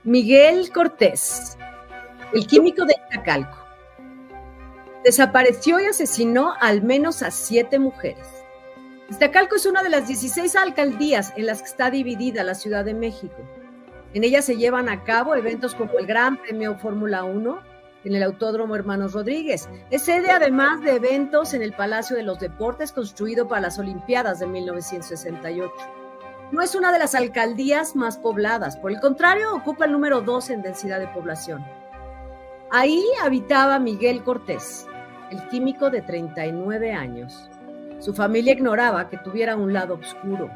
Miguel Cortés, el químico de Iztacalco, desapareció y asesinó al menos a 7 mujeres. Iztacalco es una de las 16 alcaldías en las que está dividida la Ciudad de México. En ella se llevan a cabo eventos como el Gran Premio Fórmula 1 en el Autódromo Hermanos Rodríguez. Es sede además de eventos en el Palacio de los Deportes, construido para las Olimpiadas de 1968. No es una de las alcaldías más pobladas, por el contrario, ocupa el número 2 en densidad de población. Ahí habitaba Miguel Cortés, el químico de 39 años. Su familia ignoraba que tuviera un lado oscuro.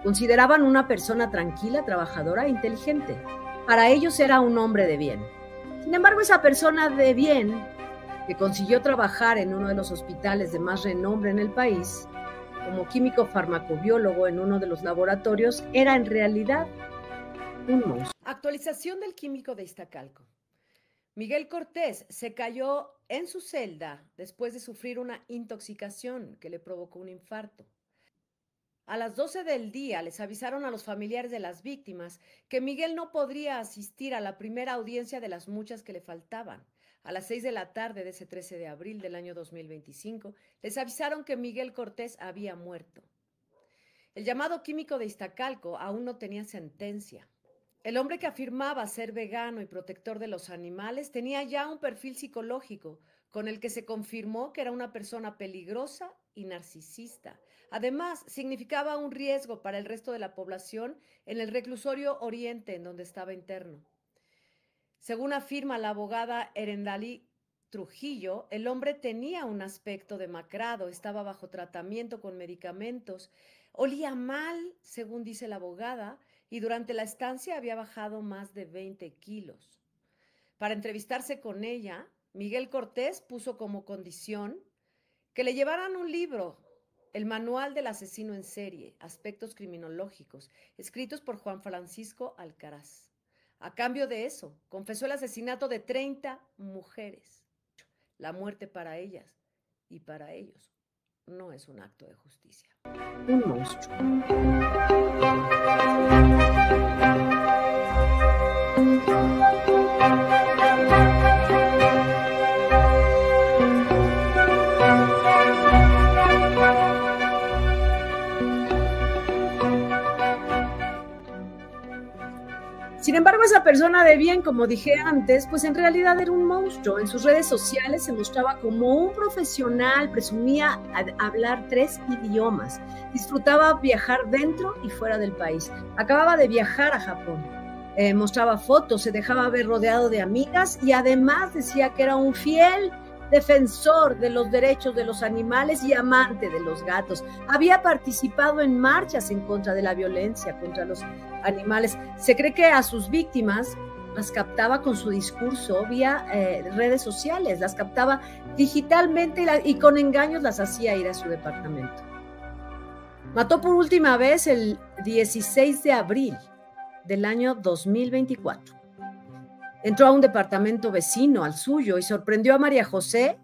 Consideraban una persona tranquila, trabajadora e inteligente. Para ellos era un hombre de bien. Sin embargo, esa persona de bien, que consiguió trabajar en uno de los hospitales de más renombre en el país, como químico farmacobiólogo en uno de los laboratorios, era en realidad un monstruo. Actualización del químico de Iztacalco. Miguel Cortés se cayó en su celda después de sufrir una intoxicación que le provocó un infarto. A las 12 del día les avisaron a los familiares de las víctimas que Miguel no podría asistir a la primera audiencia de las muchas que le faltaban. A las 6 de la tarde de ese 13 de abril del año 2025, les avisaron que Miguel Cortés había muerto. El llamado químico de Iztacalco aún no tenía sentencia. El hombre, que afirmaba ser vegano y protector de los animales, tenía ya un perfil psicológico con el que se confirmó que era una persona peligrosa y narcisista. Además, significaba un riesgo para el resto de la población en el reclusorio Oriente, en donde estaba interno. Según afirma la abogada Erendalí Trujillo, el hombre tenía un aspecto demacrado, estaba bajo tratamiento con medicamentos, olía mal, según dice la abogada, y durante la estancia había bajado más de 20 kilos. Para entrevistarse con ella, Miguel Cortés puso como condición que le llevaran un libro, El Manual del Asesino en Serie, Aspectos Criminológicos, escritos por Juan Francisco Alcaraz. A cambio de eso, confesó el asesinato de 30 mujeres. La muerte para ellas y para ellos no es un acto de justicia. Un monstruo. Sin embargo, esa persona de bien, como dije antes, pues en realidad era un monstruo. En sus redes sociales se mostraba como un profesional, presumía hablar 3 idiomas, disfrutaba viajar dentro y fuera del país. Acababa de viajar a Japón, mostraba fotos, se dejaba ver rodeado de amigas y además decía que era un fiel defensor de los derechos de los animales y amante de los gatos. Había participado en marchas en contra de la violencia contra los animales. Se cree que a sus víctimas las captaba con su discurso vía redes sociales, las captaba digitalmente y con engaños las hacía ir a su departamento. Mató por última vez el 16 de abril del año 2024. Entró a un departamento vecino al suyo y sorprendió a María José,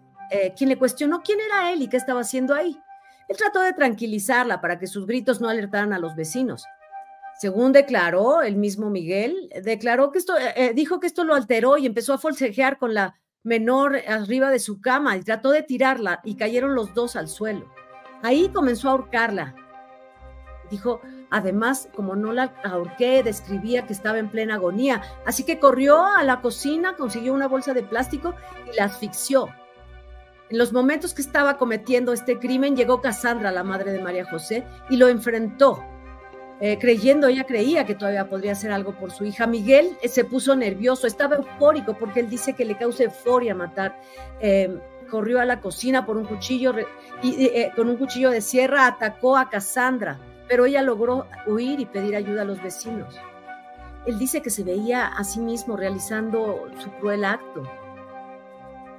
quien le cuestionó quién era él y qué estaba haciendo ahí. Él trató de tranquilizarla para que sus gritos no alertaran a los vecinos. Según declaró el mismo Miguel, dijo que esto lo alteró y empezó a forcejear con la menor arriba de su cama y trató de tirarla y cayeron los dos al suelo. Ahí comenzó a ahorcarla. Dijo, además, como no la ahorqué, describía que estaba en plena agonía, así que corrió a la cocina, consiguió una bolsa de plástico y la asfixió. En los momentos que estaba cometiendo este crimen, llegó Cassandra, la madre de María José, y lo enfrentó. Ella creía que todavía podría hacer algo por su hija. Miguel se puso nervioso, estaba eufórico porque él dice que le causa euforia matar. Corrió a la cocina por un cuchillo con un cuchillo de sierra, atacó a Cassandra, pero ella logró huir y pedir ayuda a los vecinos. Él dice que se veía a sí mismo realizando su cruel acto.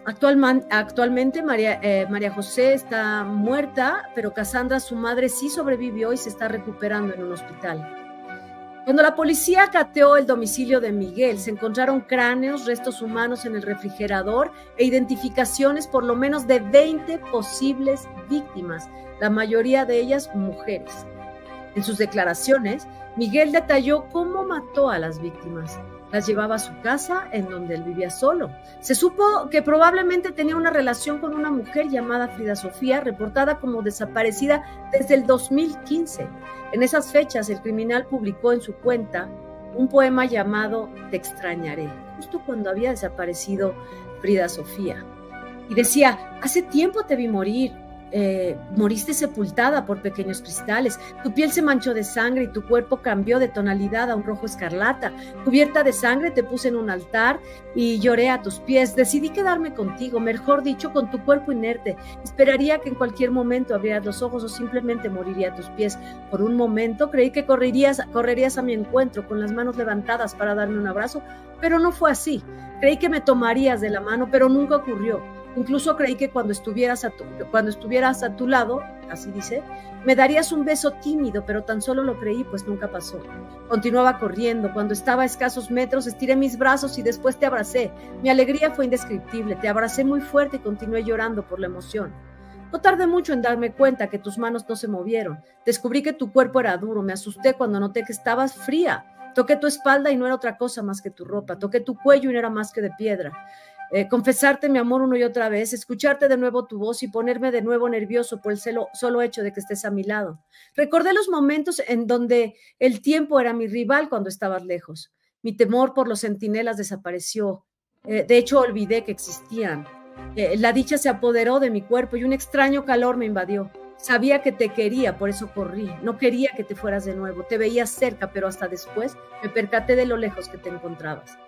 Actualmente María José está muerta, pero Cassandra, su madre, sí sobrevivió y se está recuperando en un hospital. Cuando la policía cateó el domicilio de Miguel, se encontraron cráneos, restos humanos en el refrigerador e identificaciones por lo menos de 20 posibles víctimas, la mayoría de ellas mujeres. En sus declaraciones, Miguel detalló cómo mató a las víctimas. Las llevaba a su casa, en donde él vivía solo. Se supo que probablemente tenía una relación con una mujer llamada Frida Sofía, reportada como desaparecida desde el 2015. En esas fechas, el criminal publicó en su cuenta un poema llamado Te extrañaré, justo cuando había desaparecido Frida Sofía. Y decía, hace tiempo te vi morir. Moriste sepultada por pequeños cristales, tu piel se manchó de sangre y tu cuerpo cambió de tonalidad a un rojo escarlata. Cubierta de sangre te puse en un altar y lloré a tus pies. Decidí quedarme contigo, mejor dicho, con tu cuerpo inerte. Esperaría que en cualquier momento abrieras los ojos o simplemente moriría a tus pies. Por un momento creí que correrías a mi encuentro con las manos levantadas para darme un abrazo, pero no fue así. Creí que me tomarías de la mano, pero nunca ocurrió. Incluso creí que cuando estuvieras a tu lado, así dice, me darías un beso tímido, pero tan solo lo creí, pues nunca pasó. Continuaba corriendo. Cuando estaba a escasos metros, estiré mis brazos y después te abracé. Mi alegría fue indescriptible. Te abracé muy fuerte y continué llorando por la emoción. No tardé mucho en darme cuenta que tus manos no se movieron. Descubrí que tu cuerpo era duro. Me asusté cuando noté que estabas fría. Toqué tu espalda y no era otra cosa más que tu ropa. Toqué tu cuello y no era más que de piedra. Confesarte mi amor una y otra vez, escucharte de nuevo tu voz y ponerme de nuevo nervioso por el solo hecho de que estés a mi lado. Recordé los momentos en donde el tiempo era mi rival cuando estabas lejos. Mi temor por los centinelas desapareció. De hecho, olvidé que existían. La dicha se apoderó de mi cuerpo y un extraño calor me invadió. Sabía que te quería, por eso corrí. No quería que te fueras de nuevo. Te veía cerca, pero hasta después me percaté de lo lejos que te encontrabas.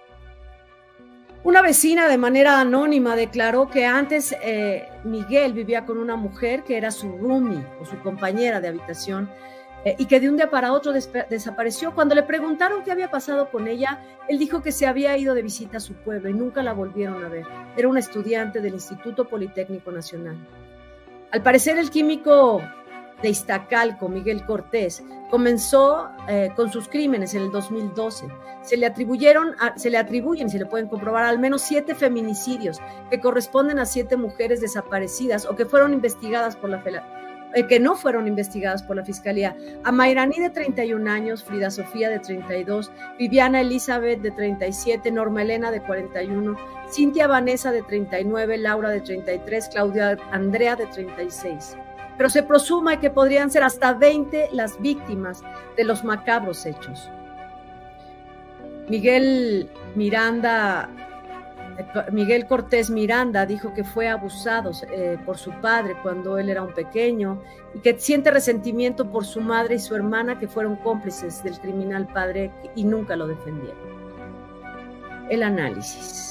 Una vecina de manera anónima declaró que antes Miguel vivía con una mujer que era su roomie o su compañera de habitación y que de un día para otro desapareció. Cuando le preguntaron qué había pasado con ella, él dijo que se había ido de visita a su pueblo y nunca la volvieron a ver. Era una estudiante del Instituto Politécnico Nacional. Al parecer, el químico de Iztacalco, Miguel Cortés, comenzó con sus crímenes en el 2012. Se le atribuyen y se le pueden comprobar al menos 7 feminicidios que corresponden a 7 mujeres desaparecidas o que fueron investigadas por que no fueron investigadas por la Fiscalía. A Mayrani, de 31 años, Frida Sofía, de 32, Viviana Elizabeth, de 37, Norma Elena, de 41, Cintia Vanessa, de 39, Laura, de 33, Claudia Andrea, de 36. Pero se presume que podrían ser hasta 20 las víctimas de los macabros hechos. Miguel Cortés Miranda dijo que fue abusado por su padre cuando él era un pequeño y que siente resentimiento por su madre y su hermana, que fueron cómplices del criminal padre y nunca lo defendieron. El análisis.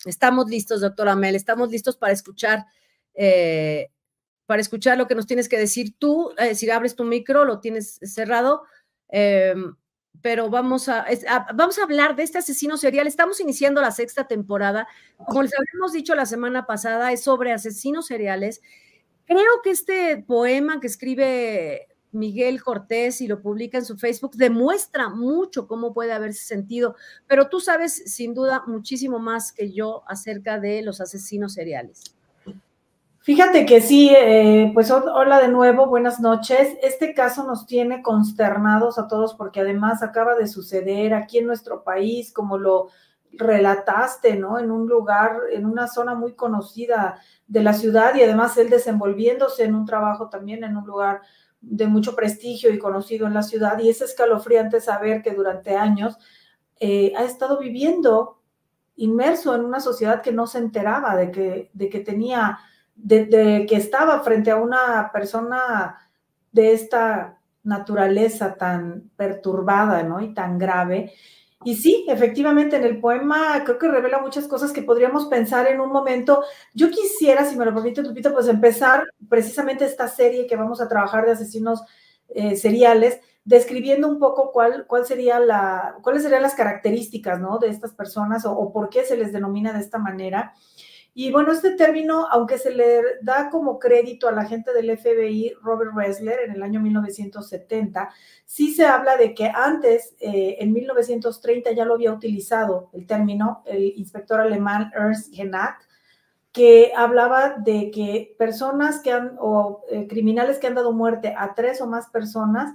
Estamos listos, doctora Mel, estamos listos para escuchar lo que nos tienes que decir tú. Si abres tu micro, lo tienes cerrado, pero vamos a hablar de este asesino serial. Estamos iniciando la 6ª temporada. Como les habíamos dicho la semana pasada, es sobre asesinos seriales. Creo que este poema que escribe Miguel Cortés y lo publica en su Facebook demuestra mucho cómo puede haberse sentido, pero tú sabes sin duda muchísimo más que yo acerca de los asesinos seriales. Fíjate que sí, pues hola de nuevo, buenas noches. Este caso nos tiene consternados a todos porque además acaba de suceder aquí en nuestro país, como lo relataste, ¿no? En un lugar, en una zona muy conocida de la ciudad y además él desenvolviéndose en un trabajo también en un lugar de mucho prestigio y conocido en la ciudad, y es escalofriante saber que durante años ha estado viviendo inmerso en una sociedad que no se enteraba de que tenía, de que estaba frente a una persona de esta naturaleza tan perturbada, ¿no? Y tan grave. Y sí, efectivamente, en el poema creo que revela muchas cosas que podríamos pensar en un momento. Yo quisiera, si me lo permite, Lupita, pues empezar precisamente esta serie que vamos a trabajar de asesinos seriales, describiendo un poco cuáles serían las características, ¿no? De estas personas o por qué se les denomina de esta manera. Y bueno, este término, aunque se le da como crédito al agente del FBI, Robert Ressler, en el año 1970, sí se habla de que antes, en 1930, ya lo había utilizado el término el inspector alemán Ernst Genat, que hablaba de que personas que criminales que han dado muerte a 3 o más personas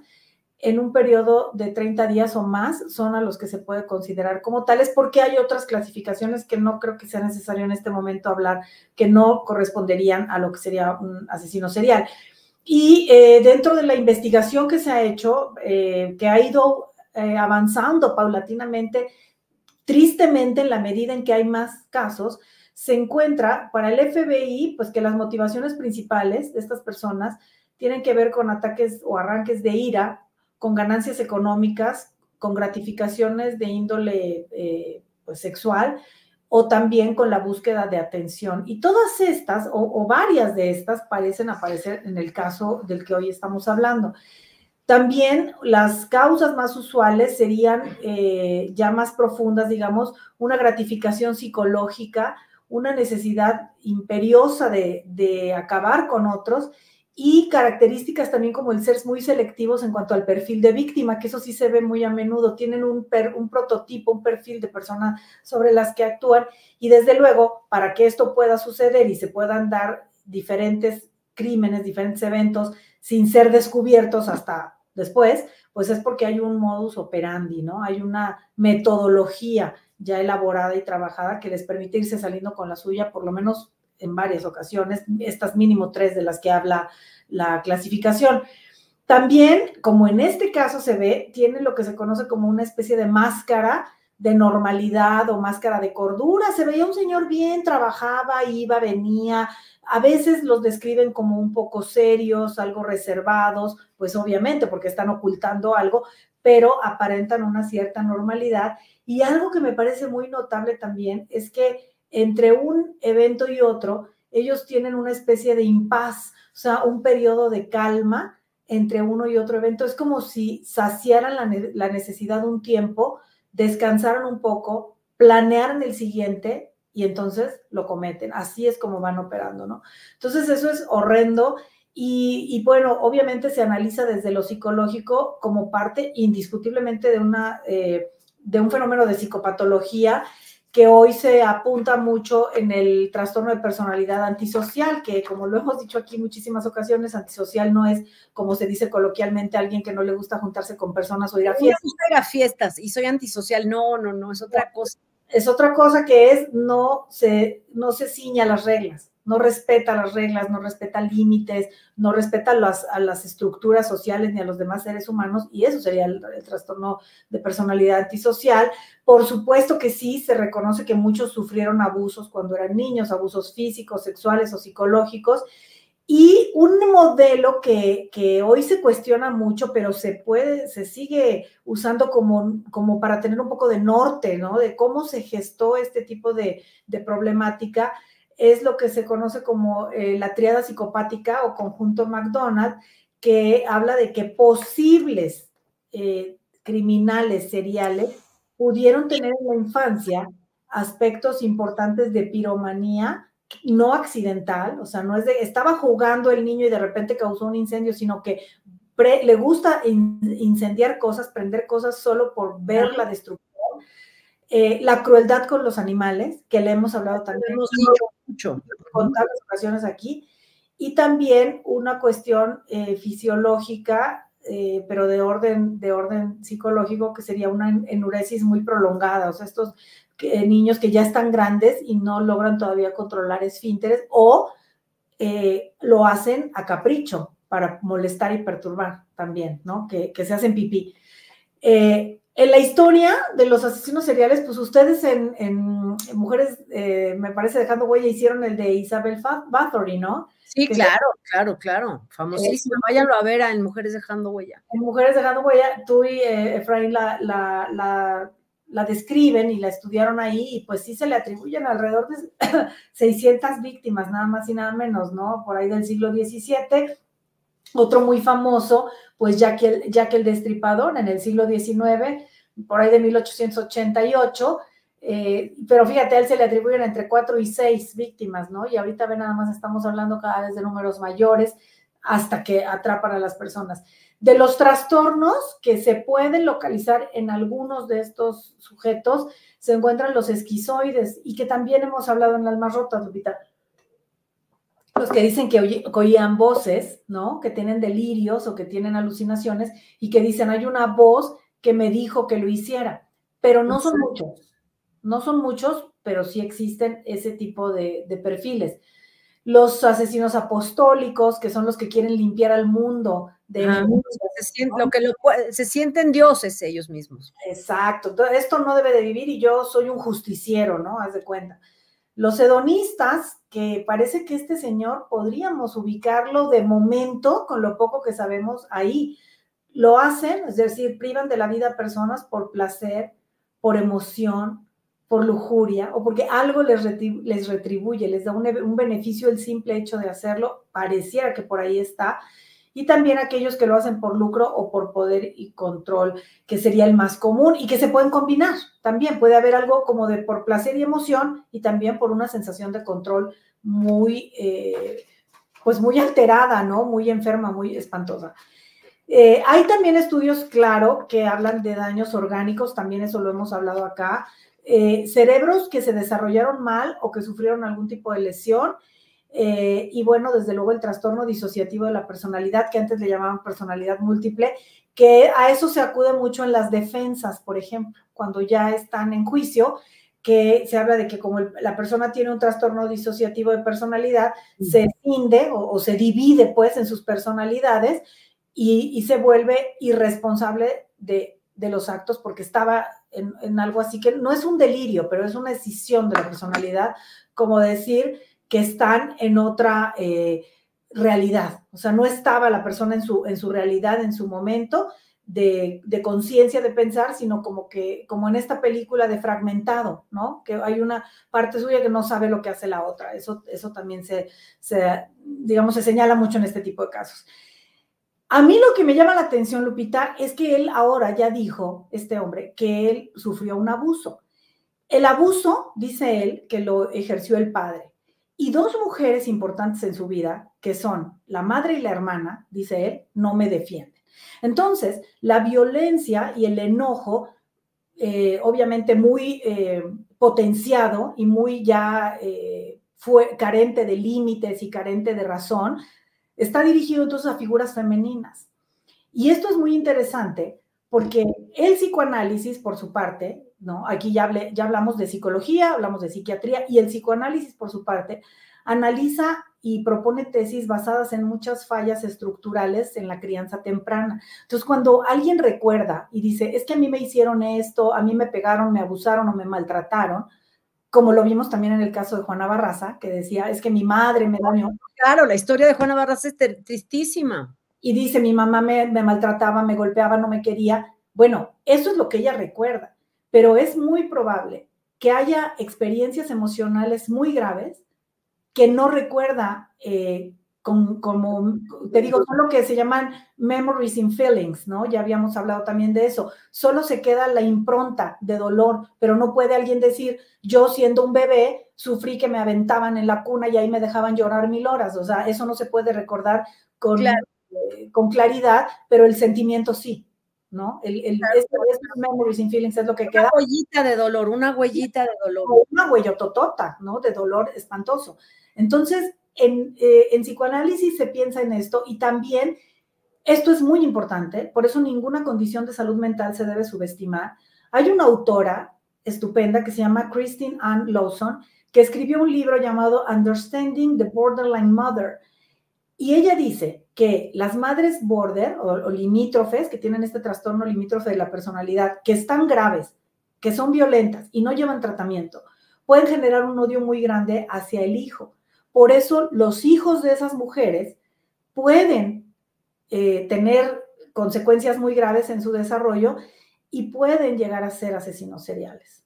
en un periodo de 30 días o más son a los que se puede considerar como tales, porque hay otras clasificaciones que no creo que sea necesario en este momento hablar, que no corresponderían a lo que sería un asesino serial. Y dentro de la investigación que se ha hecho, que ha ido avanzando paulatinamente, tristemente en la medida en que hay más casos, se encuentra para el FBI, pues que las motivaciones principales de estas personas tienen que ver con ataques o arranques de ira, con ganancias económicas, con gratificaciones de índole pues sexual, o también con la búsqueda de atención. Y todas estas, o varias de estas, parecen aparecer en el caso del que hoy estamos hablando. También las causas más usuales serían ya más profundas, digamos, una gratificación psicológica, una necesidad imperiosa de acabar con otros, y características también como el ser muy selectivos en cuanto al perfil de víctima, que eso sí se ve muy a menudo. Tienen un prototipo, un perfil de persona sobre las que actúan, y desde luego, para que esto pueda suceder y se puedan dar diferentes crímenes, diferentes eventos, sin ser descubiertos hasta después, pues es porque hay un modus operandi, ¿no? Hay una metodología ya elaborada y trabajada que les permite irse saliendo con la suya, por lo menos en varias ocasiones, estas mínimo 3 de las que habla la clasificación. También, como en este caso se ve, tiene lo que se conoce como una especie de máscara de normalidad o máscara de cordura. Se veía un señor bien, trabajaba, iba, venía. A veces los describen como un poco serios, algo reservados, pues obviamente porque están ocultando algo, pero aparentan una cierta normalidad. Y algo que me parece muy notable también es que entre un evento y otro, ellos tienen una especie de impas, o sea, un periodo de calma entre uno y otro evento. Es como si saciaran la necesidad de un tiempo, descansaran un poco, planearan el siguiente y entonces lo cometen. Así es como van operando, ¿no? Entonces eso es horrendo y bueno, obviamente se analiza desde lo psicológico como parte indiscutiblemente de un fenómeno de psicopatología que hoy se apunta mucho en el trastorno de personalidad antisocial, que como lo hemos dicho aquí muchísimas ocasiones, antisocial no es, como se dice coloquialmente, alguien que no le gusta juntarse con personas o ir a fiestas. No me gusta ir a fiestas y soy antisocial. No, es otra cosa. Es otra cosa que es no se ciña a las reglas, no respeta las reglas, no respeta límites, no respeta a las estructuras sociales ni a los demás seres humanos, y eso sería el trastorno de personalidad antisocial. Por supuesto que sí, se reconoce que muchos sufrieron abusos cuando eran niños, abusos físicos, sexuales o psicológicos, y un modelo que hoy se cuestiona mucho, pero se sigue usando como para tener un poco de norte, ¿no? De cómo se gestó este tipo de problemática, es lo que se conoce como la tríada psicopática o conjunto McDonald, que habla de que posibles criminales seriales pudieron tener en la infancia aspectos importantes de piromanía, no accidental, o sea, no es estaba jugando el niño y de repente causó un incendio, sino que le gusta incendiar cosas, prender cosas solo por ver la destrucción. La crueldad con los animales, que le hemos hablado también hemos dicho mucho en contables ocasiones aquí, y también una cuestión fisiológica, pero de orden psicológico, que sería una enuresis muy prolongada, o sea, estos niños que ya están grandes y no logran todavía controlar esfínteres, o lo hacen a capricho para molestar y perturbar también, ¿no? Que se hacen pipí. En la historia de los asesinos seriales, pues ustedes en Mujeres, me parece, Dejando Huella, hicieron el de Isabel Bathory, ¿no? Sí, claro, famosísima. Váyanlo a ver en Mujeres Dejando Huella. En Mujeres Dejando Huella, tú y Efraín la describen y la estudiaron ahí, y pues sí se le atribuyen alrededor de 600 víctimas, nada más y nada menos, ¿no? Por ahí del siglo XVII. Otro muy famoso, pues Jack el Destripador, en el siglo XIX, por ahí de 1888, Pero fíjate, a él se le atribuyen entre 4 y 6 víctimas, ¿no? Y ahorita nada más estamos hablando cada vez de números mayores hasta que atrapan a las personas. De los trastornos que se pueden localizar en algunos de estos sujetos, se encuentran los esquizoides, y que también hemos hablado en Almas Rotas, Lupita. Los que dicen que oían voces, ¿no? Que tienen delirios o que tienen alucinaciones y que dicen, hay una voz que me dijo que lo hiciera, pero no son muchos. No son muchos, pero sí existen ese tipo de perfiles. Los asesinos apostólicos, que son los que quieren limpiar al mundo de se sienten dioses ellos mismos. Exacto. Entonces, esto no debe de vivir y yo soy un justiciero, ¿no? Haz de cuenta. Los hedonistas, que parece que este señor podríamos ubicarlo de momento, con lo poco que sabemos ahí, lo hacen, es decir, privan de la vida a personas por placer, por emoción, por lujuria, o porque algo les retribuye, les da un beneficio el simple hecho de hacerlo, pareciera que por ahí está. Y también aquellos que lo hacen por lucro o por poder y control, que sería el más común y que se pueden combinar. También puede haber algo como de por placer y emoción y también por una sensación de control muy, pues muy alterada, ¿no? Muy enferma, muy espantosa. Hay también estudios, claro, que hablan de daños orgánicos, también eso lo hemos hablado acá, cerebros que se desarrollaron mal o que sufrieron algún tipo de lesión, y bueno, desde luego el trastorno disociativo de la personalidad, que antes le llamaban personalidad múltiple, que a eso se acude mucho en las defensas, por ejemplo, cuando ya están en juicio, que se habla de que como la persona tiene un trastorno disociativo de personalidad, se cinde o se divide pues en sus personalidades y se vuelve irresponsable de los actos porque estaba en algo así que no es un delirio, pero es una escisión de la personalidad, como decir que están en otra realidad. O sea, no estaba la persona en su realidad, en su momento de conciencia, de pensar, sino como en esta película de Fragmentado, ¿no? Que hay una parte suya que no sabe lo que hace la otra. Eso también digamos, se señala mucho en este tipo de casos. A mí lo que me llama la atención, Lupita, es que él ahora ya dijo, este hombre, que él sufrió un abuso. El abuso, dice él, que lo ejerció el padre. Y dos mujeres importantes en su vida, que son la madre y la hermana, dice él, no me defienden. Entonces, la violencia y el enojo, obviamente muy potenciado y muy ya carente de límites y carente de razón, está dirigido entonces a figuras femeninas. Y esto es muy interesante porque el psicoanálisis, por su parte, ¿no? Aquí ya hablamos de psicología, hablamos de psiquiatría, y el psicoanálisis, por su parte, analiza y propone tesis basadas en muchas fallas estructurales en la crianza temprana. Entonces, cuando alguien recuerda y dice, es que a mí me hicieron esto, a mí me pegaron, me abusaron o me maltrataron, como lo vimos también en el caso de Juana Barraza, que decía, es que mi madre me dañó. Claro, la historia de Juana Barraza es tristísima. Y dice, mi mamá me maltrataba, me golpeaba, no me quería. Bueno, eso es lo que ella recuerda, pero es muy probable que haya experiencias emocionales muy graves que no recuerda, como te digo, son lo que se llaman memories and feelings, ¿no? Ya habíamos hablado también de eso. Solo se queda la impronta de dolor, pero no puede alguien decir, yo siendo un bebé, sufrí que me aventaban en la cuna y ahí me dejaban llorar 1000 horas. O sea, eso no se puede recordar con claridad, pero el sentimiento sí, ¿no? Estos memories and feelings es lo que queda. Una huellita de dolor. Una huellototota, ¿no? De dolor espantoso. Entonces, en psicoanálisis se piensa en esto y también esto es muy importante, por eso ninguna condición de salud mental se debe subestimar. Hay una autora estupenda que se llama Christine Ann Lawson, que escribió un libro llamado Understanding the Borderline Mother, y ella dice que las madres border o limítrofes, que tienen este trastorno limítrofe de la personalidad, que están graves, que son violentas y no llevan tratamiento, pueden generar un odio muy grande hacia el hijo. Por eso los hijos de esas mujeres pueden tener consecuencias muy graves en su desarrollo y pueden llegar a ser asesinos seriales.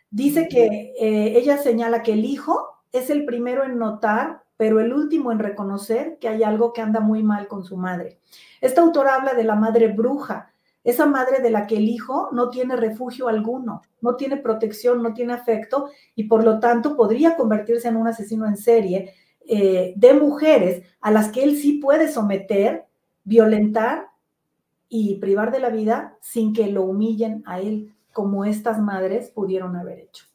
Dice que ella señala que el hijo es el primero en notar, pero el último en reconocer que hay algo que anda muy mal con su madre. Esta autora habla de la madre bruja. esa madre de la que el hijo no tiene refugio alguno, no tiene protección, no tiene afecto, y por lo tanto podría convertirse en un asesino en serie de mujeres a las que él sí puede someter, violentar y privar de la vida sin que lo humillen a él, como estas madres pudieron haber hecho.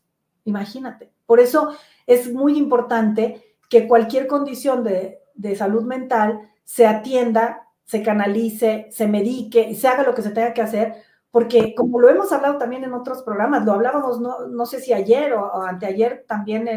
Imagínate. Por eso es muy importante que cualquier condición de salud mental se atienda, se canalice, se medique, se haga lo que se tenga que hacer, porque como lo hemos hablado también en otros programas, lo hablábamos, no sé si ayer o anteayer también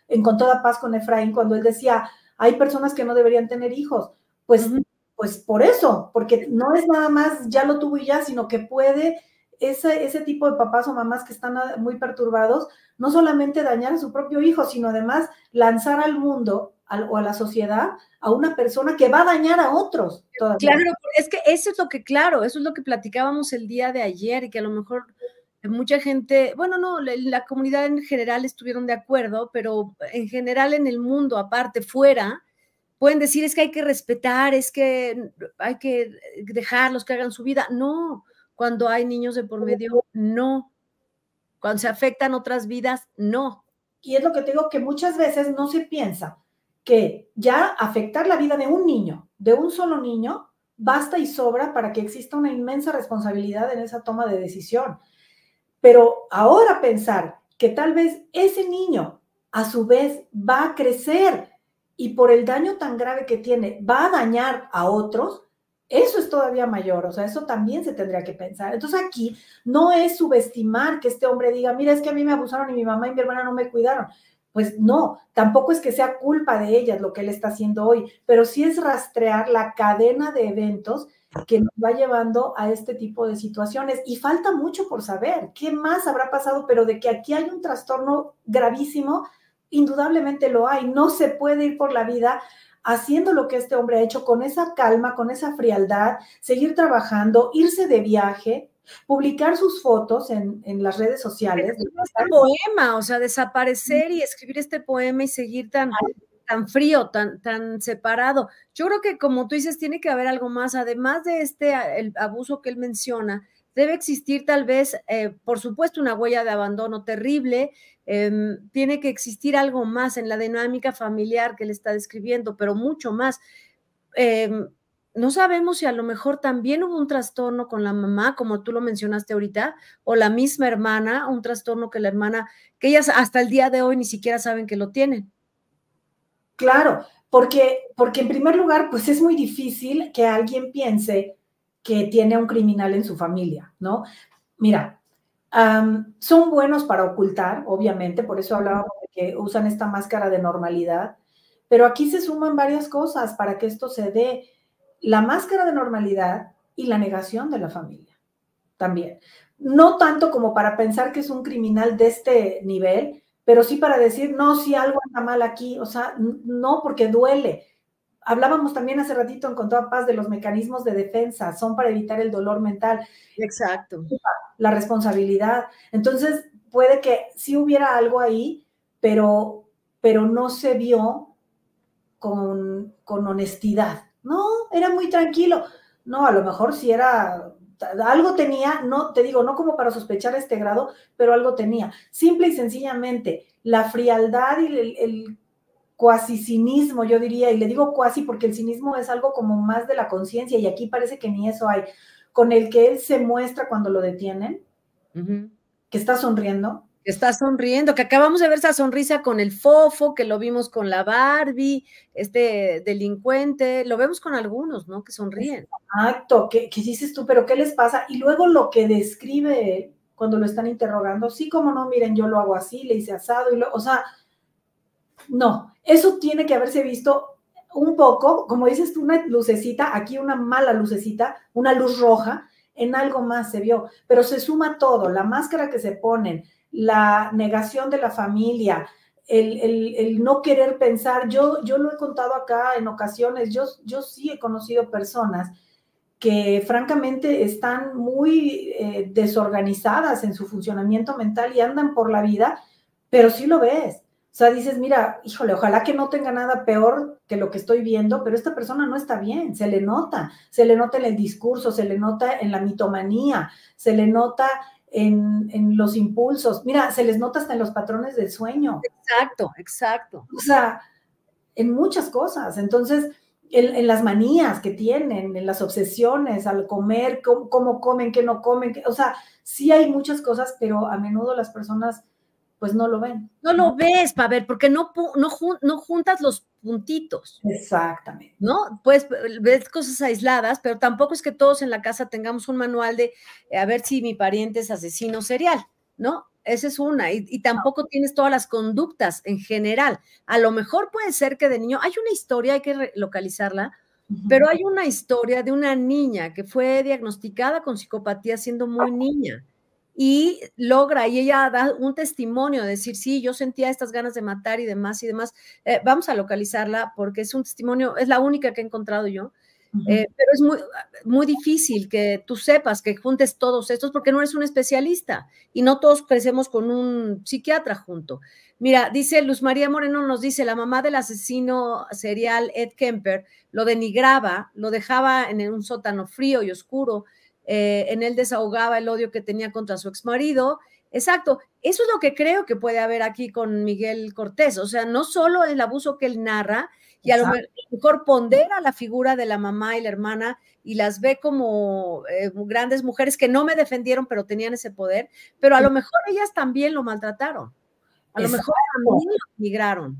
en Con Toda Paz con Efraín, cuando él decía, hay personas que no deberían tener hijos, pues, pues por eso, porque no es nada más ya lo tuvo y ya, sino que puede ese tipo de papás o mamás que están muy perturbados, no solamente dañar a su propio hijo, sino además lanzar al mundo o a la sociedad a una persona que va a dañar a otros todavía. Claro, es que eso es lo que, claro, eso es lo que platicábamos el día de ayer, y que a lo mejor mucha gente, bueno, no, la comunidad en general estuvieron de acuerdo, pero en general en el mundo, aparte, fuera, pueden decir, es que hay que respetar, es que hay que dejarlos que hagan su vida. No, cuando hay niños de por medio, no. Cuando se afectan otras vidas, no. Y es lo que te digo, que muchas veces no se piensa que ya afectar la vida de un niño, de un solo niño, basta y sobra para que exista una inmensa responsabilidad en esa toma de decisión. Pero ahora pensar que tal vez ese niño a su vez va a crecer y por el daño tan grave que tiene va a dañar a otros, eso es todavía mayor, o sea, eso también se tendría que pensar. Entonces aquí no es subestimar que este hombre diga, mira, es que a mí me abusaron y mi mamá y mi hermana no me cuidaron. Pues no, tampoco es que sea culpa de ellas lo que él está haciendo hoy, pero sí es rastrear la cadena de eventos que nos va llevando a este tipo de situaciones. Y falta mucho por saber qué más habrá pasado, pero de que aquí hay un trastorno gravísimo, indudablemente lo hay. No se puede ir por la vida haciendo lo que este hombre ha hecho, con esa calma, con esa frialdad, seguir trabajando, irse de viaje, publicar sus fotos en las redes sociales. Este poema, o sea, desaparecer y escribir este poema y seguir tan frío, tan separado. Yo creo que, como tú dices, tiene que haber algo más, además de el abuso que él menciona. Debe existir tal vez, por supuesto, una huella de abandono terrible, tiene que existir algo más en la dinámica familiar que él está describiendo, pero mucho más. No sabemos si a lo mejor también hubo un trastorno con la mamá, como tú lo mencionaste ahorita, o la misma hermana, un trastorno que la hermana, que ellas hasta el día de hoy ni siquiera saben que lo tienen. Claro, porque en primer lugar, pues es muy difícil que alguien piense que tiene a un criminal en su familia, ¿no? Mira, son buenos para ocultar, obviamente, por eso hablábamos de que usan esta máscara de normalidad, pero aquí se suman varias cosas para que esto se dé. La máscara de normalidad y la negación de la familia también. No tanto como para pensar que es un criminal de este nivel, pero sí para decir, no, si algo anda mal aquí, o sea, no, porque duele. Hablábamos también hace ratito en Con Toda Paz de los mecanismos de defensa, son para evitar el dolor mental. Exacto. La responsabilidad. Entonces, puede que sí hubiera algo ahí, pero no se vio con honestidad. No, era muy tranquilo. No, a lo mejor sí era, algo tenía, no, te digo, no como para sospechar a este grado, pero algo tenía. Simple y sencillamente, la frialdad y el cuasi cinismo, yo diría, y le digo cuasi porque el cinismo es algo como más de la conciencia, y aquí parece que ni eso hay, con el que él se muestra cuando lo detienen, que está sonriendo. Que está sonriendo, que acabamos de ver esa sonrisa con el Fofo, que lo vimos con la Barbie, este delincuente, lo vemos con algunos, ¿no? Que sonríen. Exacto, ¿qué dices tú? ¿Pero qué les pasa? Y luego lo que describe cuando lo están interrogando, sí, como no, miren, yo lo hago así, le hice asado, o sea, no, eso tiene que haberse visto un poco, como dices tú, una lucecita, aquí una mala lucecita, una luz roja, en algo más se vio, pero se suma todo, la máscara que se ponen, la negación de la familia, el no querer pensar. Yo lo he contado acá en ocasiones, yo sí he conocido personas que francamente están muy desorganizadas en su funcionamiento mental y andan por la vida, pero sí lo ves. O sea, dices, mira, híjole, ojalá que no tenga nada peor que lo que estoy viendo, pero esta persona no está bien, se le nota en el discurso, se le nota en la mitomanía, se le nota en los impulsos, mira, se les nota hasta en los patrones del sueño. Exacto, exacto. O sea, en muchas cosas. Entonces, en las manías que tienen, en las obsesiones al comer, cómo comen, qué no comen, o sea, sí hay muchas cosas, pero a menudo las personas pues no lo ven. No lo ves, Pavel, porque no juntas los puntitos. Exactamente. ¿No? Pues ves cosas aisladas, pero tampoco es que todos en la casa tengamos un manual de a ver si mi pariente es asesino serial, ¿no? Esa es una, y tampoco tienes todas las conductas en general. A lo mejor puede ser que de niño, hay una historia, hay que localizarla, pero hay una historia de una niña que fue diagnosticada con psicopatía siendo muy niña y ella da un testimonio de decir, sí, yo sentía estas ganas de matar y demás y demás. Vamos a localizarla porque es un testimonio, es la única que he encontrado yo, pero es muy, muy difícil que tú sepas que juntes todos estos porque no eres un especialista y no todos crecemos con un psiquiatra junto. Mira, dice Luz María Moreno, nos dice, la mamá del asesino serial Ed Kemper lo denigraba, lo dejaba en un sótano frío y oscuro, en él desahogaba el odio que tenía contra su exmarido. Exacto, eso es lo que creo que puede haber aquí con Miguel Cortés, o sea, no solo el abuso que él narra, y a lo mejor pondera la figura de la mamá y la hermana y las ve como grandes mujeres que no me defendieron, pero tenían ese poder, pero a lo mejor ellas también lo maltrataron, a lo mejor también lo migraron.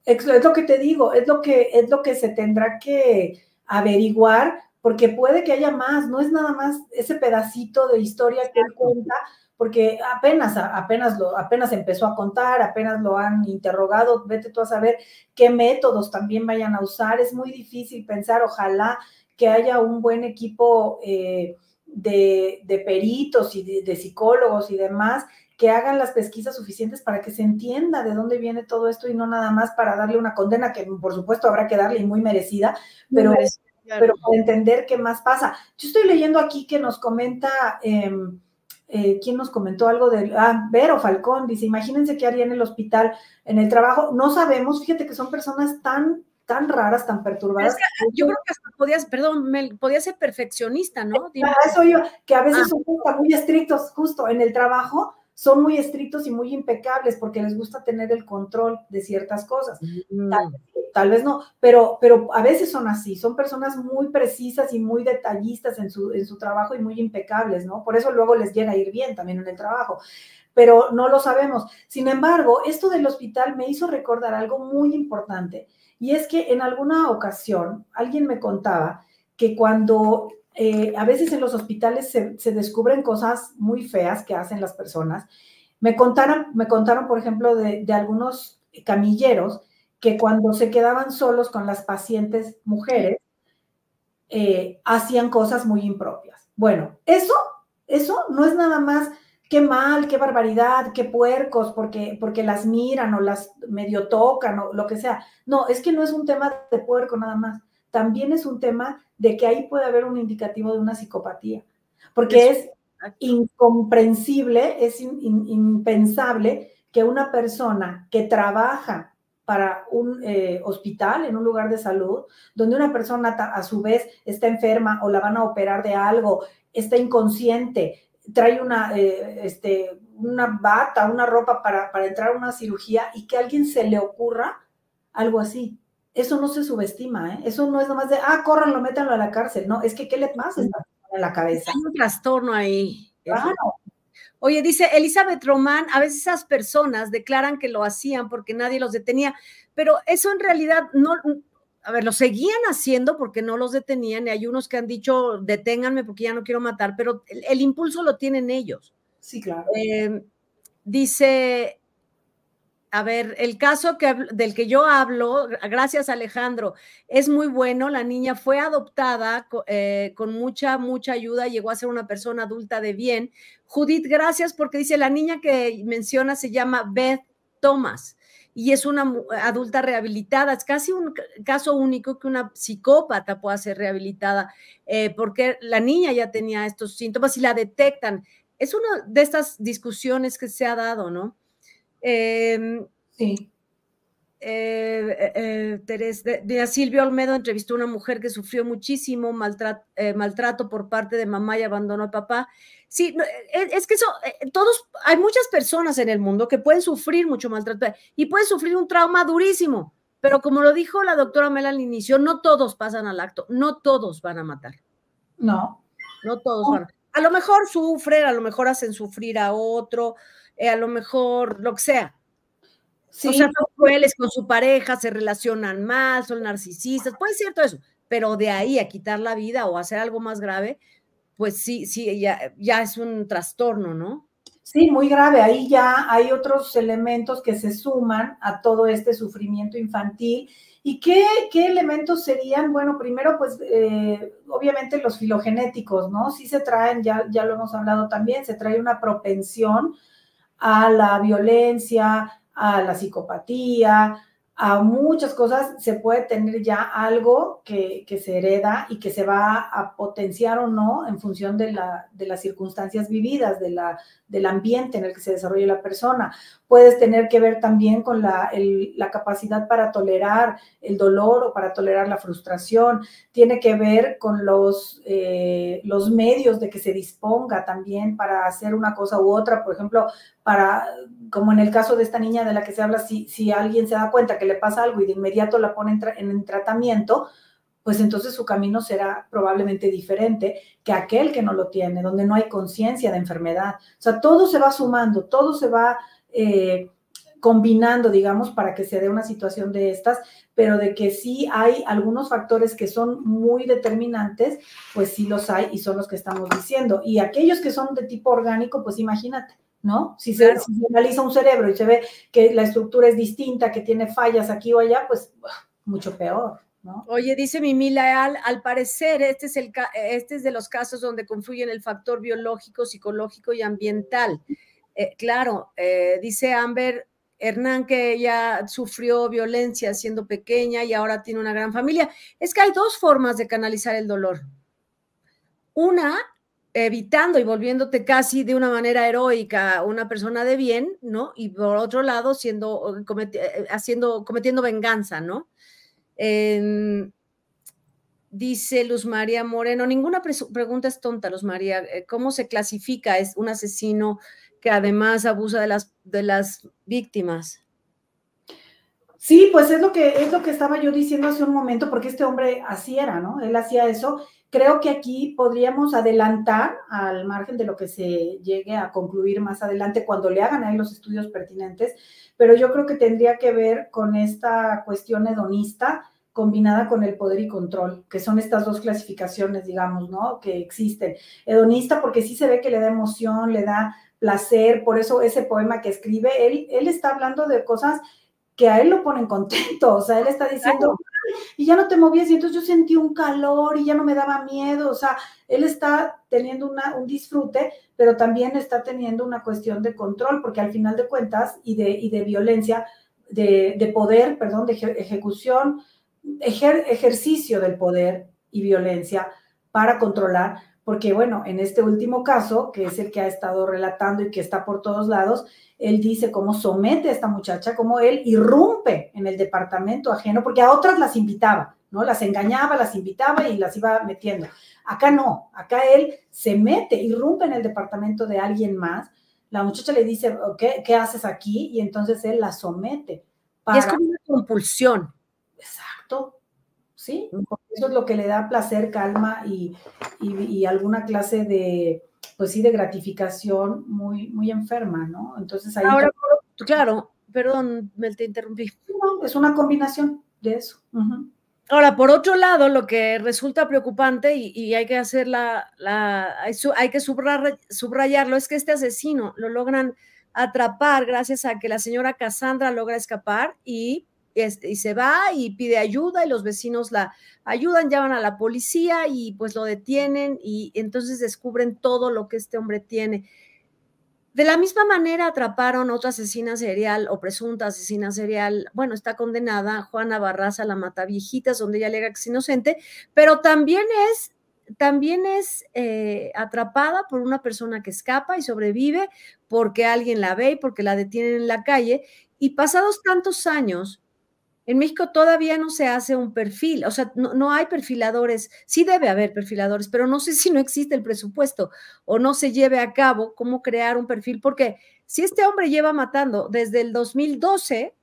Es lo que te digo, es lo que se tendrá que averiguar, porque puede que haya más, no es nada más ese pedacito de historia que él cuenta, porque apenas empezó a contar, apenas lo han interrogado, vete tú a saber qué métodos también vayan a usar, es muy difícil pensar, ojalá que haya un buen equipo de peritos y de psicólogos y demás, que hagan las pesquisas suficientes para que se entienda de dónde viene todo esto y no nada más para darle una condena que por supuesto habrá que darle y muy merecida, pero para entender qué más pasa. Yo estoy leyendo aquí que nos comenta, ¿quién nos comentó algo de Vero Falcón? Dice, imagínense qué haría en el hospital, en el trabajo. No sabemos, fíjate que son personas tan raras, tan perturbadas. Yo creo que hasta podía ser perfeccionista, ¿no? Eso yo, que a veces son muy estrictos, justo en el trabajo, son muy estrictos y muy impecables porque les gusta tener el control de ciertas cosas. Tal vez no, pero a veces son así, son personas muy precisas y muy detallistas en su trabajo y muy impecables, ¿no? Por eso luego les llega a ir bien también en el trabajo, pero no lo sabemos. Sin embargo, esto del hospital me hizo recordar algo muy importante, y es que en alguna ocasión alguien me contaba que cuando a veces en los hospitales se descubren cosas muy feas que hacen las personas. Me contaron, por ejemplo, de algunos camilleros que cuando se quedaban solos con las pacientes mujeres, hacían cosas muy impropias. Bueno, eso no es nada más qué mal, qué barbaridad, qué puercos, porque las miran o las medio tocan o lo que sea. No, es que no es un tema de puerco nada más. También es un tema de que ahí puede haber un indicativo de una psicopatía, porque es incomprensible, es impensable que una persona que trabaja para un hospital, en un lugar de salud, donde una persona a su vez está enferma o la van a operar de algo, está inconsciente, trae una bata, una ropa para entrar a una cirugía y que a alguien se le ocurra algo así. Eso no se subestima, ¿eh? Eso no es nomás de, córranlo, métanlo a la cárcel. No, es que ¿qué le pasa en la cabeza? Hay un trastorno ahí. Claro. Oye, dice Elizabeth Román, a veces esas personas declaran que lo hacían porque nadie los detenía, pero eso en realidad no, a ver, lo seguían haciendo porque no los detenían, y hay unos que han dicho, deténganme porque ya no quiero matar, pero el impulso lo tienen ellos. Sí, claro. Dice, a ver, el caso del que yo hablo, gracias Alejandro, es muy bueno. La niña fue adoptada con mucha ayuda, llegó a ser una persona adulta de bien. Judith, gracias, porque dice, la niña que menciona se llama Beth Thomas y es una adulta rehabilitada. Es casi un caso único que una psicópata pueda ser rehabilitada, porque la niña ya tenía estos síntomas y la detectan. Es una de estas discusiones que se ha dado, ¿no? Sí. Silvia Olmedo entrevistó a una mujer que sufrió muchísimo maltrato por parte de mamá y abandonó a papá. Sí, es que eso, hay muchas personas en el mundo que pueden sufrir mucho maltrato y pueden sufrir un trauma durísimo, pero como lo dijo la doctora Mel al inicio, no todos pasan al acto, no todos van a matar. No. No todos van. A lo mejor sufren, a lo mejor hacen sufrir a otro, a lo mejor lo que sea. Sí. O sea, son crueles con su pareja, se relacionan mal, son narcisistas, puede ser todo eso, pero de ahí a quitar la vida o hacer algo más grave, pues sí, ya es un trastorno, ¿no? Sí, muy grave. Ahí ya hay otros elementos que se suman a todo este sufrimiento infantil. ¿Y qué elementos serían? Bueno, primero, pues, obviamente los filogenéticos, ¿no? Sí se traen, ya lo hemos hablado también, se trae una propensión a la violencia, a la psicopatía, a muchas cosas. Se puede tener ya algo que se hereda y que se va a potenciar o no en función de las circunstancias vividas, del ambiente en el que se desarrolla la persona. Puedes tener que ver también con la capacidad para tolerar el dolor o para tolerar la frustración. Tiene que ver con los medios de que se disponga también para hacer una cosa u otra. Por ejemplo, como en el caso de esta niña de la que se habla, si alguien se da cuenta que le pasa algo y de inmediato la pone en tratamiento, pues entonces su camino será probablemente diferente que aquel que no lo tiene, donde no hay conciencia de enfermedad. O sea, todo se va sumando, todo se va combinando, digamos, para que se dé una situación de estas, pero de que sí hay algunos factores que son muy determinantes, pues sí los hay y son los que estamos diciendo. Y aquellos que son de tipo orgánico, pues imagínate, ¿no? Si se analiza un cerebro y se ve que la estructura es distinta, que tiene fallas aquí o allá, pues mucho peor, ¿no? Oye, dice Mimi Leal, al parecer este es de los casos donde confluyen el factor biológico, psicológico y ambiental. Claro, dice Amber Hernán que ella sufrió violencia siendo pequeña y ahora tiene una gran familia. Es que hay dos formas de canalizar el dolor. Una, evitando y volviéndote casi de una manera heroica una persona de bien, ¿no? Y por otro lado, cometiendo venganza, ¿no? Dice Luz María Moreno, ninguna pregunta es tonta, Luz María. ¿Cómo se clasifica? ¿Es un asesino que además abusa de las víctimas? Sí, pues es lo que estaba yo diciendo hace un momento, porque este hombre así era, ¿no? Él hacía eso. Creo que aquí podríamos adelantar, al margen de lo que se llegue a concluir más adelante cuando le hagan ahí los estudios pertinentes, pero yo creo que tendría que ver con esta cuestión hedonista combinada con el poder y control, que son estas dos clasificaciones, digamos, ¿no? Que existen. Hedonista porque sí se ve que le da emoción, le da placer, por eso ese poema que escribe, él está hablando de cosas que a él lo ponen contento, o sea, él está diciendo, y ya no te movías, y entonces yo sentí un calor y ya no me daba miedo, o sea, él está teniendo un disfrute, pero también está teniendo una cuestión de control, porque al final de cuentas, y de violencia, de poder, perdón, de ejecución, ejercicio del poder y violencia para controlar, porque bueno, en este último caso, que es el que ha estado relatando y que está por todos lados, él dice cómo somete a esta muchacha, cómo él irrumpe en el departamento ajeno, porque a otras las invitaba, ¿no? Las engañaba, las invitaba y las iba metiendo. Acá no, acá él se mete, irrumpe en el departamento de alguien más, la muchacha le dice, ¿qué haces aquí? Y entonces él la somete. Y es como una compulsión. Exacto, sí, porque eso es lo que le da placer, calma y alguna clase de, pues sí, de gratificación muy, muy enferma, ¿no? Entonces ahí... Ahora, claro, perdón, me te interrumpí. No, es una combinación de eso. Ahora, por otro lado, lo que resulta preocupante y hay que hacer hay que subrayarlo, es que este asesino lo logran atrapar gracias a que la señora Cassandra logra escapar y se va y pide ayuda y los vecinos la ayudan, llaman a la policía y pues lo detienen y entonces descubren todo lo que este hombre tiene. De la misma manera atraparon otra asesina serial o presunta asesina serial, bueno, está condenada, Juana Barraza, la Mataviejitas, donde ella alega que es inocente, pero también es atrapada por una persona que escapa y sobrevive porque alguien la ve y porque la detienen en la calle. Y pasados tantos años, En México todavía no se hace un perfil, o sea, no hay perfiladores, sí debe haber perfiladores, pero no sé si no existe el presupuesto o no se lleve a cabo cómo crear un perfil, porque si este hombre lleva matando desde el 2012,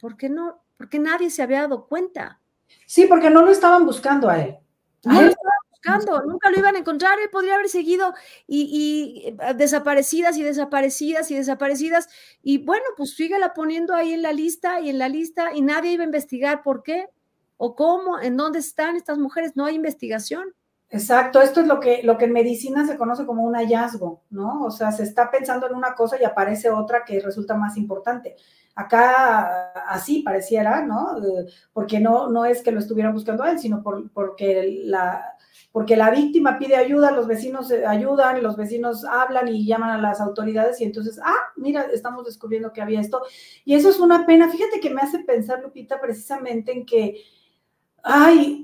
¿por qué no? Porque nadie se había dado cuenta. Sí, porque no lo estaban buscando a él. No lo estaban buscando, nunca lo iban a encontrar, él podría haber seguido y desaparecidas y desaparecidas y desaparecidas, y bueno, pues síguela poniendo ahí en la lista y en la lista, y nadie iba a investigar por qué, o cómo, en dónde están estas mujeres, no hay investigación. Exacto, esto es lo que en medicina se conoce como un hallazgo, ¿no? O sea, se está pensando en una cosa y aparece otra que resulta más importante. Acá así pareciera, ¿no? Porque no es que lo estuvieran buscando a él, sino porque la víctima pide ayuda, los vecinos ayudan, los vecinos hablan y llaman a las autoridades y entonces, mira, estamos descubriendo que había esto. Y eso es una pena. Fíjate que me hace pensar, Lupita, precisamente en que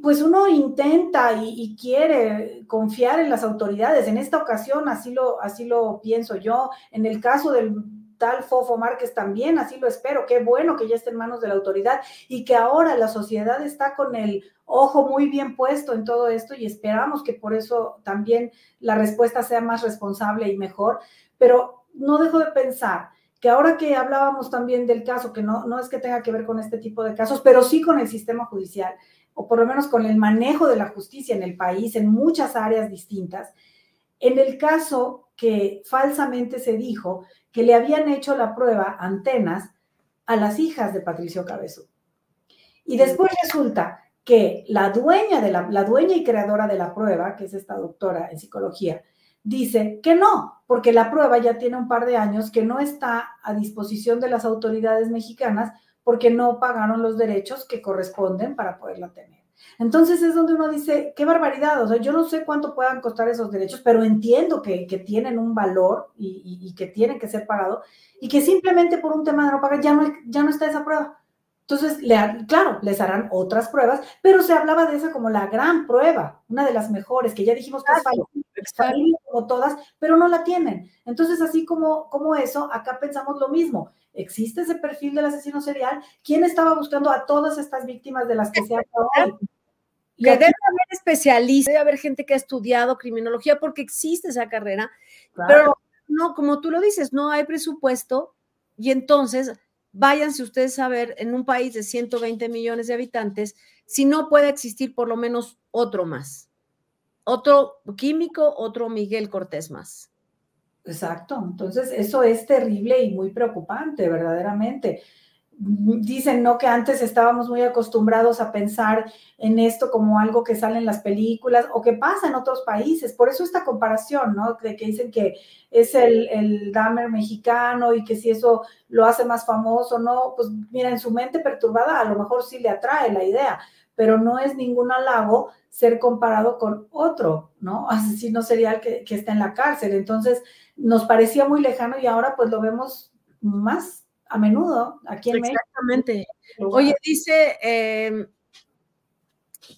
pues uno intenta y quiere confiar en las autoridades. En esta ocasión así lo pienso yo. En el caso del tal Fofo Márquez también así lo espero. Qué bueno que ya esté en manos de la autoridad y que ahora la sociedad está con el ojo muy bien puesto en todo esto y esperamos que por eso también la respuesta sea más responsable y mejor. Pero no dejo de pensar que ahora que hablábamos también del caso, que no es que tenga que ver con este tipo de casos, pero sí con el sistema judicial, o por lo menos con el manejo de la justicia en el país, en muchas áreas distintas, en el caso que falsamente se dijo que le habían hecho la prueba antenas a las hijas de Patricio Cabezo. Y después resulta que la dueña y creadora de la prueba, que es esta doctora en psicología, dice que no, porque la prueba ya tiene un par de años que no está a disposición de las autoridades mexicanas porque no pagaron los derechos que corresponden para poderla tener. Entonces es donde uno dice, qué barbaridad, o sea, yo no sé cuánto puedan costar esos derechos, pero entiendo que tienen un valor y que tienen que ser pagados y que simplemente por un tema de no pagar ya no está esa prueba. Entonces, claro, les harán otras pruebas, pero se hablaba de esa como la gran prueba, una de las mejores, que ya dijimos que es falible como todas, pero no la tienen. Entonces, así como eso, acá pensamos lo mismo. Existe ese perfil del asesino serial. ¿Quién estaba buscando a todas estas víctimas de las que se habla hoy? Que debe haber especialistas, debe haber gente que ha estudiado criminología porque existe esa carrera, claro. Pero no, como tú lo dices, no hay presupuesto y entonces váyanse ustedes a ver en un país de 120 millones de habitantes si no puede existir por lo menos otro más, otro químico, otro Miguel Cortés más. Exacto, entonces eso es terrible y muy preocupante, verdaderamente. Dicen, ¿no? Que antes estábamos muy acostumbrados a pensar en esto como algo que sale en las películas o que pasa en otros países. Por eso esta comparación, ¿no? De que dicen que es el Dahmer mexicano y que si eso lo hace más famoso, ¿no? Pues mira, en su mente perturbada a lo mejor sí le atrae la idea, pero no es ningún halago ser comparado con otro, ¿no? Asesino serial que está en la cárcel. Entonces, nos parecía muy lejano y ahora pues lo vemos más a menudo aquí en México. Exactamente. Oye, dice,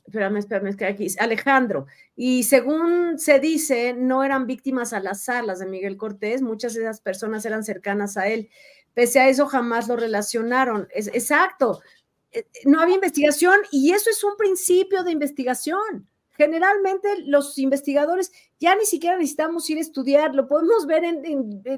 espérame, es que aquí, Alejandro, y según se dice, no eran víctimas al azar las de Miguel Cortés, muchas de esas personas eran cercanas a él. Pese a eso, jamás lo relacionaron. Exacto. No había investigación y eso es un principio de investigación. Generalmente los investigadores ya ni siquiera necesitamos ir a estudiar, lo podemos ver en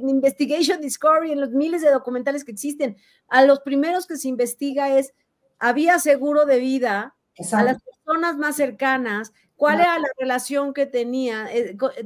Investigation Discovery, en los miles de documentales que existen. A los primeros que se investiga es, ¿había seguro de vida? Exacto. A las personas más cercanas, ¿cuál era la relación que tenía?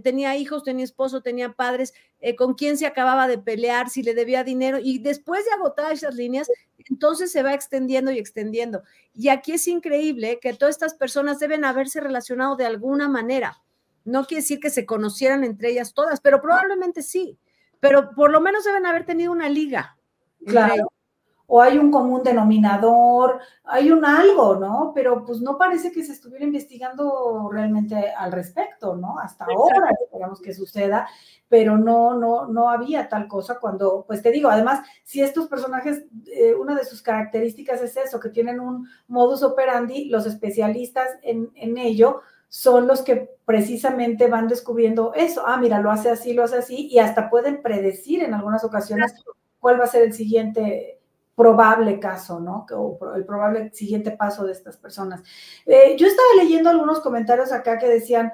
¿Tenía hijos, tenía esposo, tenía padres? ¿Con quién se acababa de pelear? ¿Si le debía dinero? Y después de agotar esas líneas, entonces se va extendiendo y extendiendo. Y aquí es increíble que todas estas personas deben haberse relacionado de alguna manera. No quiere decir que se conocieran entre ellas todas, pero probablemente sí. Pero por lo menos deben haber tenido una liga. Claro. O hay un común denominador, hay un algo, ¿no? Pero pues no parece que se estuviera investigando realmente al respecto, ¿no? Hasta ahora esperamos que suceda, pero no había tal cosa cuando, pues te digo, además, si estos personajes, una de sus características es eso, que tienen un modus operandi, los especialistas en ello son los que precisamente van descubriendo eso. Mira, lo hace así, y hasta pueden predecir en algunas ocasiones cuál va a ser el siguiente probable caso, ¿no? O el probable siguiente paso de estas personas. Yo estaba leyendo algunos comentarios acá que decían,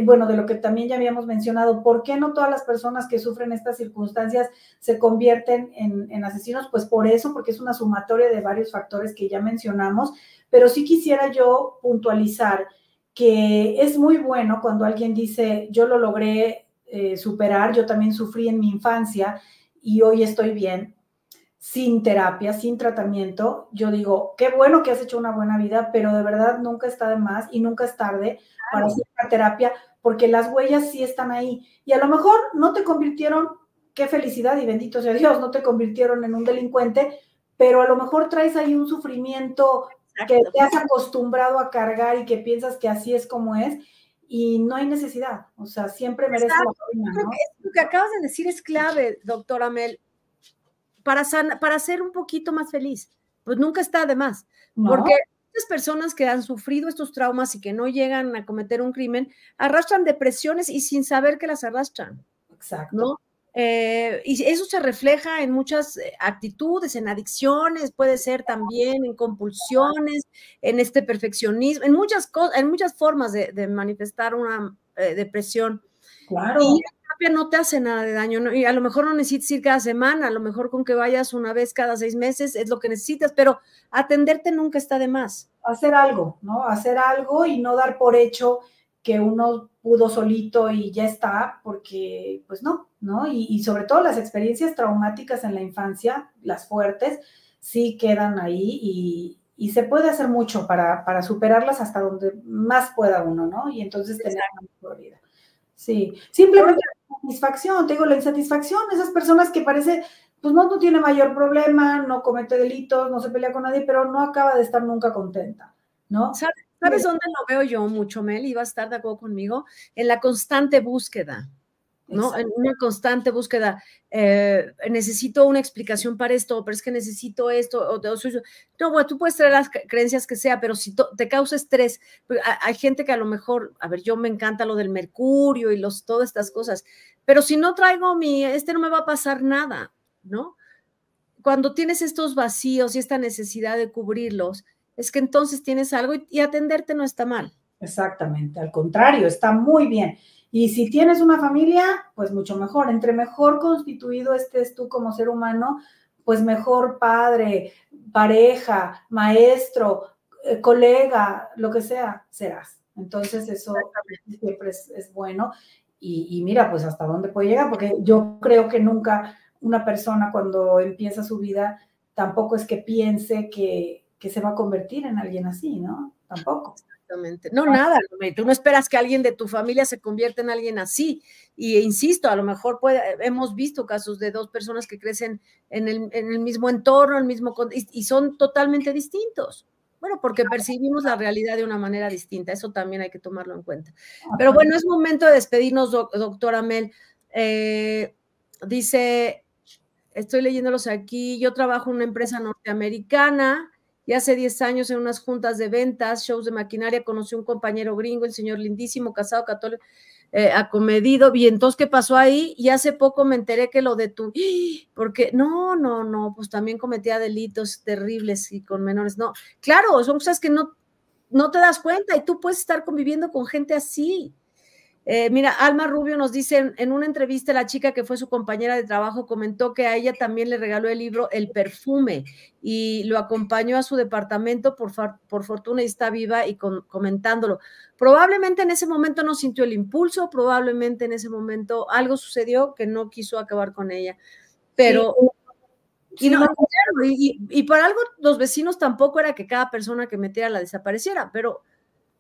bueno, de lo que también ya habíamos mencionado, ¿por qué no todas las personas que sufren estas circunstancias se convierten en asesinos? Pues por eso, porque es una sumatoria de varios factores que ya mencionamos, pero sí quisiera yo puntualizar que es muy bueno cuando alguien dice, yo lo logré superar, yo también sufrí en mi infancia y hoy estoy bien, sin terapia, sin tratamiento. Yo digo, qué bueno que has hecho una buena vida, pero de verdad nunca está de más y nunca es tarde para hacer una terapia, porque las huellas sí están ahí. Y a lo mejor no te convirtieron, qué felicidad y bendito sea Dios, no te convirtieron en un delincuente, pero a lo mejor traes ahí un sufrimiento que te has acostumbrado a cargar y que piensas que así es como es, y no hay necesidad. O sea, siempre merece la pena, ¿no? Lo que acabas de decir es clave, doctora Mel, para ser un poquito más feliz. Pues nunca está de más. ¿No? Porque muchas personas que han sufrido estos traumas y que no llegan a cometer un crimen, arrastran depresiones y sin saber que las arrastran. Exacto. ¿No? Y eso se refleja en muchas actitudes, en adicciones, puede ser también en compulsiones, en este perfeccionismo, en muchas cosas, en muchas formas de manifestar una depresión. Claro. Y la terapia no te hace nada de daño, ¿no? Y a lo mejor no necesitas ir cada semana, a lo mejor con que vayas una vez cada 6 meses es lo que necesitas, pero atenderte nunca está de más. Hacer algo, ¿no? Hacer algo y no dar por hecho que uno pudo solito y ya está, porque pues no, ¿no? Y sobre todo las experiencias traumáticas en la infancia, las fuertes, sí quedan ahí y se puede hacer mucho para superarlas hasta donde más pueda uno, ¿no? Y entonces tener una mejor vida. Sí, simplemente la insatisfacción, te digo, la insatisfacción, esas personas que parece, pues no tiene mayor problema, no comete delitos, no se pelea con nadie, pero no acaba de estar nunca contenta, ¿no? ¿Sabes dónde lo veo yo mucho, Mel? Y vas a estar de acuerdo conmigo, en la constante búsqueda, ¿no? Exacto. En una constante búsqueda. Necesito una explicación para esto, pero es que necesito esto. No, bueno, tú puedes traer las creencias que sea, pero si te causa estrés, pues hay gente que a lo mejor, a ver, yo me encanta lo del mercurio y todas estas cosas, pero si no traigo no me va a pasar nada, ¿no? Cuando tienes estos vacíos y esta necesidad de cubrirlos, es que entonces tienes algo y atenderte no está mal. Exactamente, al contrario, está muy bien. Y si tienes una familia, pues mucho mejor. Entre mejor constituido estés tú como ser humano, pues mejor padre, pareja, maestro, colega, lo que sea, serás. Entonces eso siempre es bueno. Y mira, pues hasta dónde puede llegar, porque yo creo que nunca una persona cuando empieza su vida, tampoco es que piense que se va a convertir en alguien así, ¿no? Tampoco. Exactamente. No, nada, tú no esperas que alguien de tu familia se convierta en alguien así. Y insisto, a lo mejor hemos visto casos de 2 personas que crecen en el mismo entorno, y son totalmente distintos. Bueno, porque percibimos la realidad de una manera distinta, eso también hay que tomarlo en cuenta. Pero bueno, es momento de despedirnos, doctora Mel. Dice, estoy leyéndolos aquí, yo trabajo en una empresa norteamericana, y hace 10 años en unas juntas de ventas, shows de maquinaria, conocí a un compañero gringo, el señor lindísimo, casado, católico, acomedido, y entonces, ¿qué pasó ahí? Y hace poco me enteré que lo porque no, pues también cometía delitos terribles y con menores, no, claro, son cosas que no te das cuenta y tú puedes estar conviviendo con gente así. Mira, Alma Rubio nos dice, en una entrevista la chica que fue su compañera de trabajo comentó que a ella también le regaló el libro El Perfume y lo acompañó a su departamento, por fortuna y está viva y comentándolo. Probablemente en ese momento no sintió el impulso, probablemente en ese momento algo sucedió que no quiso acabar con ella, pero... Sí. Y por algo los vecinos tampoco era que cada persona que metiera la desapareciera, pero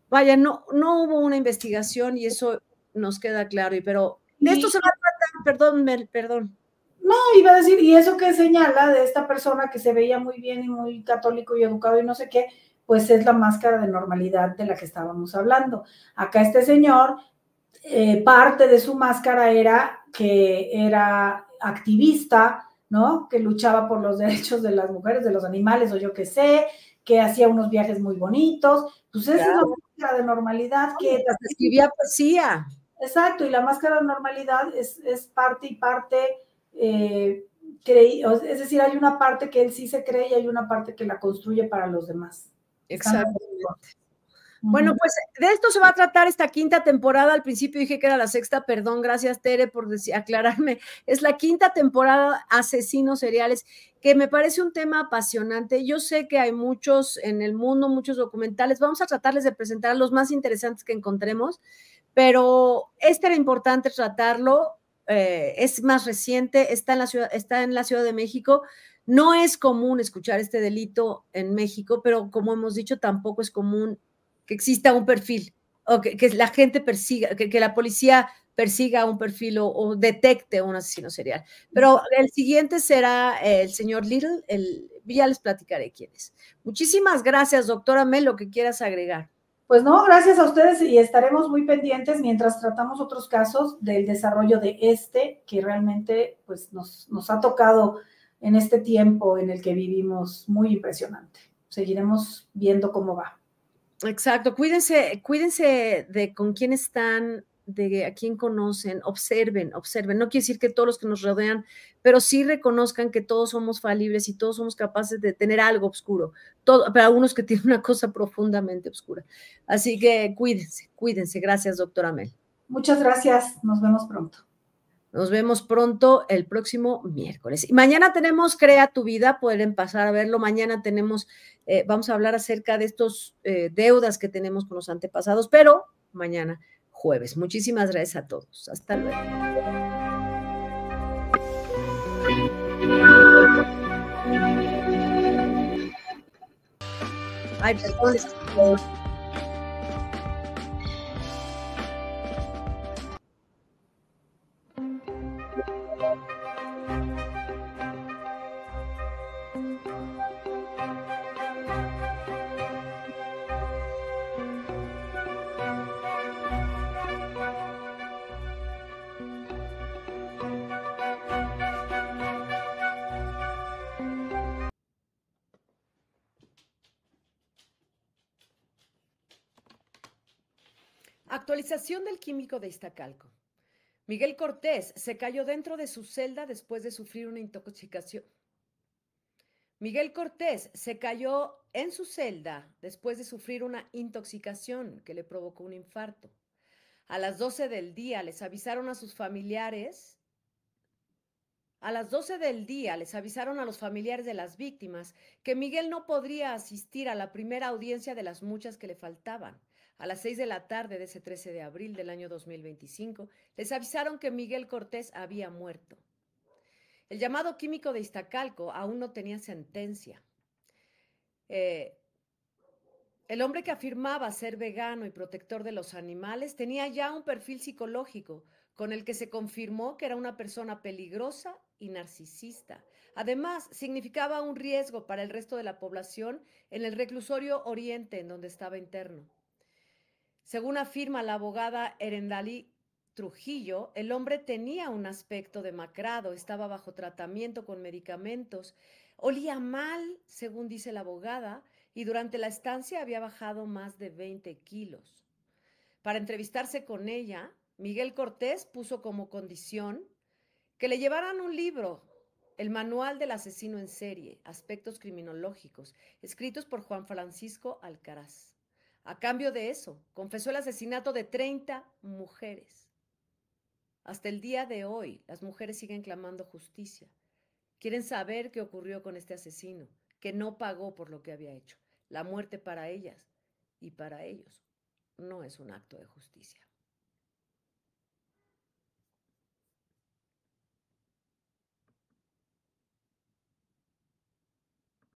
vaya, no hubo una investigación y eso nos queda claro, pero de esto se va a tratar, perdón, Mel, perdón. No, iba a decir, y eso que señala de esta persona que se veía muy bien y muy católico y educado y no sé qué, pues es la máscara de normalidad de la que estábamos hablando. Acá este señor, parte de su máscara era que era activista, ¿no? Que luchaba por los derechos de las mujeres, de los animales o yo qué sé, que hacía unos viajes muy bonitos. Pues esa es la máscara de normalidad que... escribía poesía. Exacto, y la máscara de normalidad es parte y parte es decir, hay una parte que él sí se cree y hay una parte que la construye para los demás. Exacto. Bueno, pues de esto se va a tratar esta quinta temporada. Al principio dije que era la sexta, perdón, gracias Tere por aclararme. Es la quinta temporada, Asesinos Seriales, que me parece un tema apasionante. Yo sé que hay muchos en el mundo, muchos documentales. Vamos a tratarles de presentar los más interesantes que encontremos, pero este era importante tratarlo. Es más reciente, está en la Ciudad de México. No es común escuchar este delito en México, pero como hemos dicho, tampoco es común que exista un perfil o que la gente persiga, que la policía persiga un perfil o detecte un asesino serial. Pero el siguiente será el señor Little, ya les platicaré quién es. Muchísimas gracias, doctora Mel, lo que quieras agregar. Pues no, gracias a ustedes y estaremos muy pendientes mientras tratamos otros casos del desarrollo de que realmente pues nos ha tocado en este tiempo en el que vivimos muy impresionante. Seguiremos viendo cómo va. Exacto, cuídense de con quién están, de a quién conocen, observen. No quiere decir que todos los que nos rodean, pero sí reconozcan que todos somos falibles y todos somos capaces de tener algo oscuro, pero algunos que tienen una cosa profundamente oscura. Así que cuídense. Gracias, doctora Mel. Muchas gracias, nos vemos pronto. Nos vemos pronto el próximo miércoles. Y mañana tenemos Crea tu Vida, pueden pasar a verlo. Mañana vamos a hablar acerca de estos deudas que tenemos con los antepasados, pero mañana jueves. Muchísimas gracias a todos. Hasta luego. Ay, perdón. Actualización del químico de Iztacalco. Miguel Cortés se cayó dentro de su celda después de sufrir una intoxicación. Miguel Cortés se cayó en su celda después de sufrir una intoxicación que le provocó un infarto. A las 12 del día les avisaron a sus familiares. A las 12 del día les avisaron a los familiares de las víctimas que Miguel no podría asistir a la primera audiencia de las muchas que le faltaban. A las 6 de la tarde de ese 13 de abril del año 2025, les avisaron que Miguel Cortés había muerto. El llamado químico de Iztacalco aún no tenía sentencia. El hombre que afirmaba ser vegano y protector de los animales tenía ya un perfil psicológico con el que se confirmó que era una persona peligrosa y narcisista. Además, significaba un riesgo para el resto de la población en el reclusorio Oriente, en donde estaba interno. Según afirma la abogada Erendalí Trujillo, el hombre tenía un aspecto demacrado, estaba bajo tratamiento con medicamentos, olía mal, según dice la abogada, y durante la estancia había bajado más de 20 kilos. Para entrevistarse con ella, Miguel Cortés puso como condición que le llevaran un libro, El Manual del Asesino en Serie, Aspectos Criminológicos, escritos por Juan Francisco Alcaraz. A cambio de eso, confesó el asesinato de 30 mujeres. Hasta el día de hoy, las mujeres siguen clamando justicia. Quieren saber qué ocurrió con este asesino, que no pagó por lo que había hecho. La muerte para ellas y para ellos no es un acto de justicia.